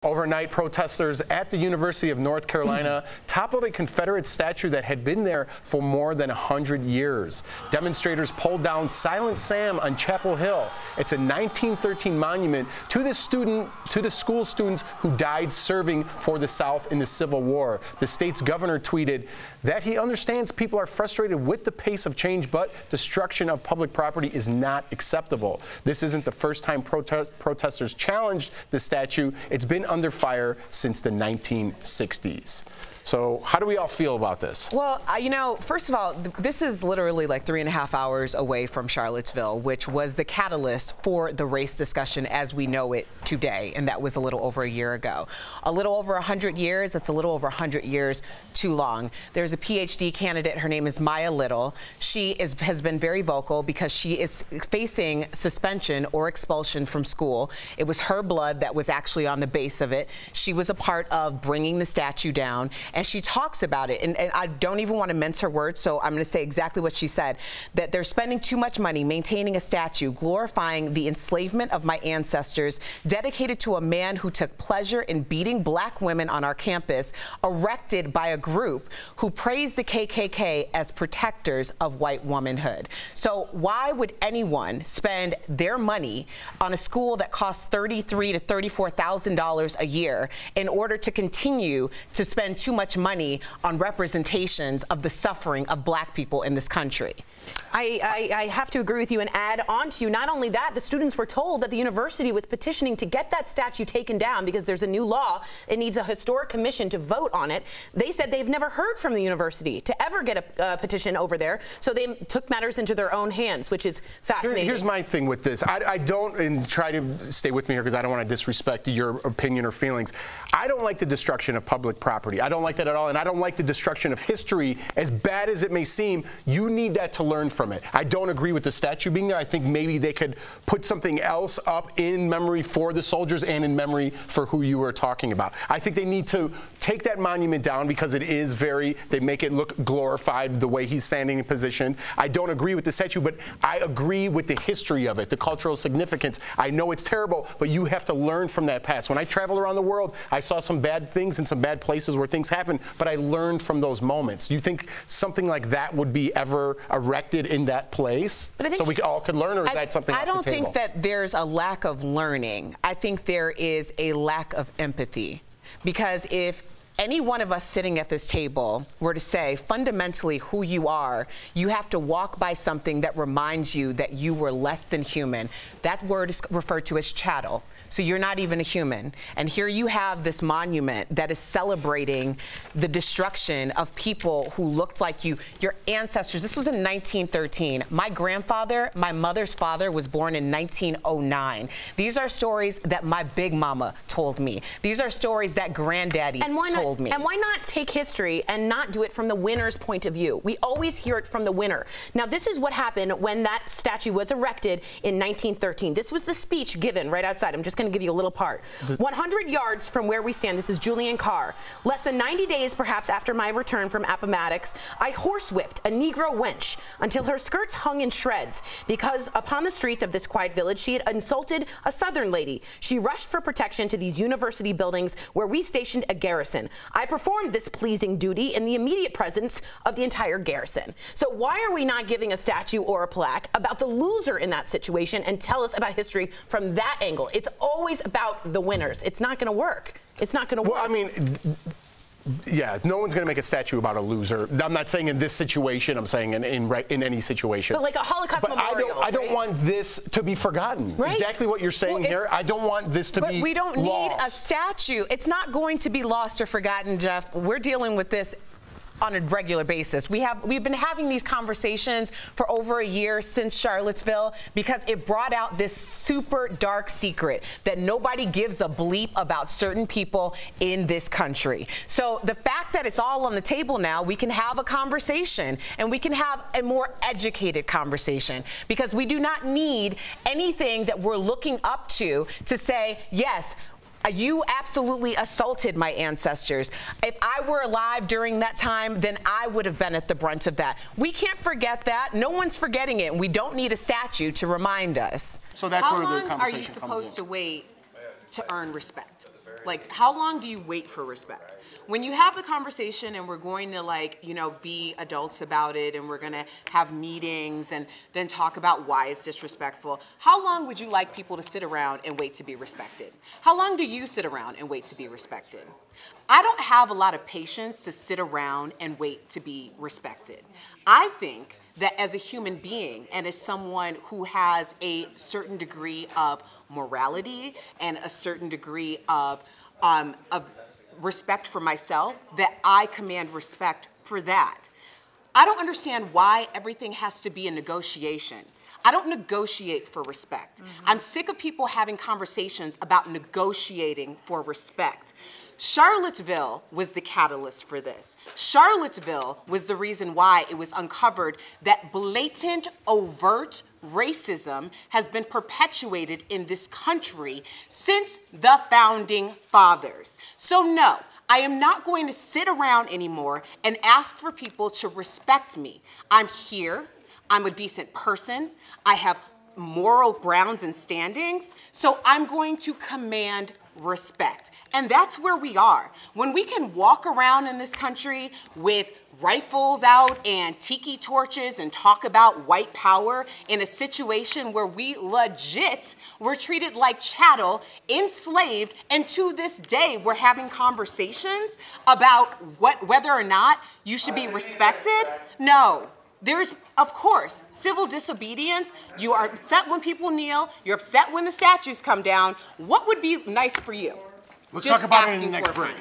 Overnight, protesters at the University of North Carolina toppled a Confederate statue that had been there for more than 100 years. Demonstrators pulled down Silent Sam on Chapel Hill. It's a 1913 monument to the school students who died serving for the South in the Civil War. The state's governor tweeted that he understands people are frustrated with the pace of change, but destruction of public property is not acceptable. This isn't the first time protesters challenged the statue. It's been under fire since the 1960s. So how do we all feel about this? Well, you know, first of all, this is literally like 3.5 hours away from Charlottesville, which was the catalyst for the race discussion as we know it today, and that was a little over a year ago. A little over 100 years, that's a little over 100 years too long. There's a PhD candidate, her name is Maya Little. She has been very vocal because she is facing suspension or expulsion from school. It was her blood that was actually on the base of it. She was a part of bringing the statue down. And she talks about it, and I don't even want to mince her words, so I'm going to say exactly what she said, that they're spending too much money maintaining a statue glorifying the enslavement of my ancestors, dedicated to a man who took pleasure in beating black women on our campus, erected by a group who praised the KKK as protectors of white womanhood. So why would anyone spend their money on a school that costs $33,000 to $34,000 a year in order to continue to spend too much money on representations of the suffering of black people in this country? I have to agree with you and add on to you. Not only that, the students were told that the university was petitioning to get that statue taken down because there's a new law. It needs a historic commission to vote on it. They said they've never heard from the university to ever get a petition over there, so they took matters into their own hands, which is fascinating. Here's my thing with this. I don't, and try to stay with me here because I don't want to disrespect your opinion or feelings. I don't like the destruction of public property. I don't like that at all, and I don't like the destruction of history. As bad as it may seem, you need that to learn from it. I don't agree with the statue being there. I think maybe they could put something else up in memory for the soldiers and in memory for who you were talking about. I think they need to take that monument down because it is they make it look glorified the way he's standing in position. I don't agree with the statue, but I agree with the history of it, the cultural significance. I know it's terrible, but you have to learn from that past. When I travel around the world, I saw some bad things in some bad places where things happen, but I learned from those moments. Do you think something like that would be ever erected in that place so we all could learn, or is that something off the table? I don't think that there's a lack of learning. I think there is a lack of empathy, because if any one of us sitting at this table were to say fundamentally who you are, you have to walk by something that reminds you that you were less than human. That word is referred to as chattel. So you're not even a human. And here you have this monument that is celebrating the destruction of people who looked like you, your ancestors. This was in 1913. My grandfather, my mother's father, was born in 1909. These are stories that my big mama told me. These are stories that granddaddy told me. And why not take history and not do it from the winner's point of view? We always hear it from the winner. Now, this is what happened when that statue was erected in 1913. This was the speech given right outside. I'm just going to give you a little part. 100 yards from where we stand, this is Julian Carr. Less than 90 days, perhaps, after my return from Appomattox, I horsewhipped a Negro wench until her skirts hung in shreds because upon the streets of this quiet village, she had insulted a Southern lady. She rushed for protection to these university buildings where we stationed a garrison. I performed this pleasing duty in the immediate presence of the entire garrison. So why are we not giving a statue or a plaque about the loser in that situation and tell us about history from that angle? It's always about the winners. It's not going to work. It's not going to work. Well, I mean, yeah, no one's going to make a statue about a loser. I'm not saying in this situation. I'm saying in any situation. But like a Holocaust memorial. I don't want this to be forgotten. Right. Exactly what you're saying here. I don't want this to be lost. But we don't need a statue. It's not going to be lost or forgotten, Jeff. We're dealing with this on a regular basis. We've been having these conversations for over a year since Charlottesville because it brought out this super dark secret that nobody gives a bleep about certain people in this country. So the fact that it's all on the table now, we can have a conversation, and we can have a more educated conversation, because we do not need anything that we're looking up to say, yes, you absolutely assaulted my ancestors. If I were alive during that time, then I would have been at the brunt of that. We can't forget that. No one's forgetting it. We don't need a statue to remind us. So that's where the conversation comes in. How long are you supposed to wait to earn respect? Like, how long do you wait for respect? When you have the conversation and we're going to, like, you know, be adults about it and we're going to have meetings and then talk about why it's disrespectful, how long would you like people to sit around and wait to be respected? How long do you sit around and wait to be respected? I don't have a lot of patience to sit around and wait to be respected. I think that as a human being and as someone who has a certain degree of morality and a certain degree of respect for myself, that I command respect for that. I don't understand why everything has to be a negotiation. I don't negotiate for respect. I'm sick of people having conversations about negotiating for respect. Charlottesville was the catalyst for this. Charlottesville was the reason why it was uncovered that blatant, overt racism has been perpetuated in this country since the founding fathers. So no, I am not going to sit around anymore and ask for people to respect me. I'm here. I'm a decent person. I have moral grounds and standings, so I'm going to command respect. And that's where we are. When we can walk around in this country with rifles out and tiki torches and talk about white power in a situation where we legit were treated like chattel, enslaved, and to this day we're having conversations about whether or not you should be respected? No. There's, of course, civil disobedience. You are upset when people kneel. You're upset when the statues come down. What would be nice for you? Let's talk about it in the next break.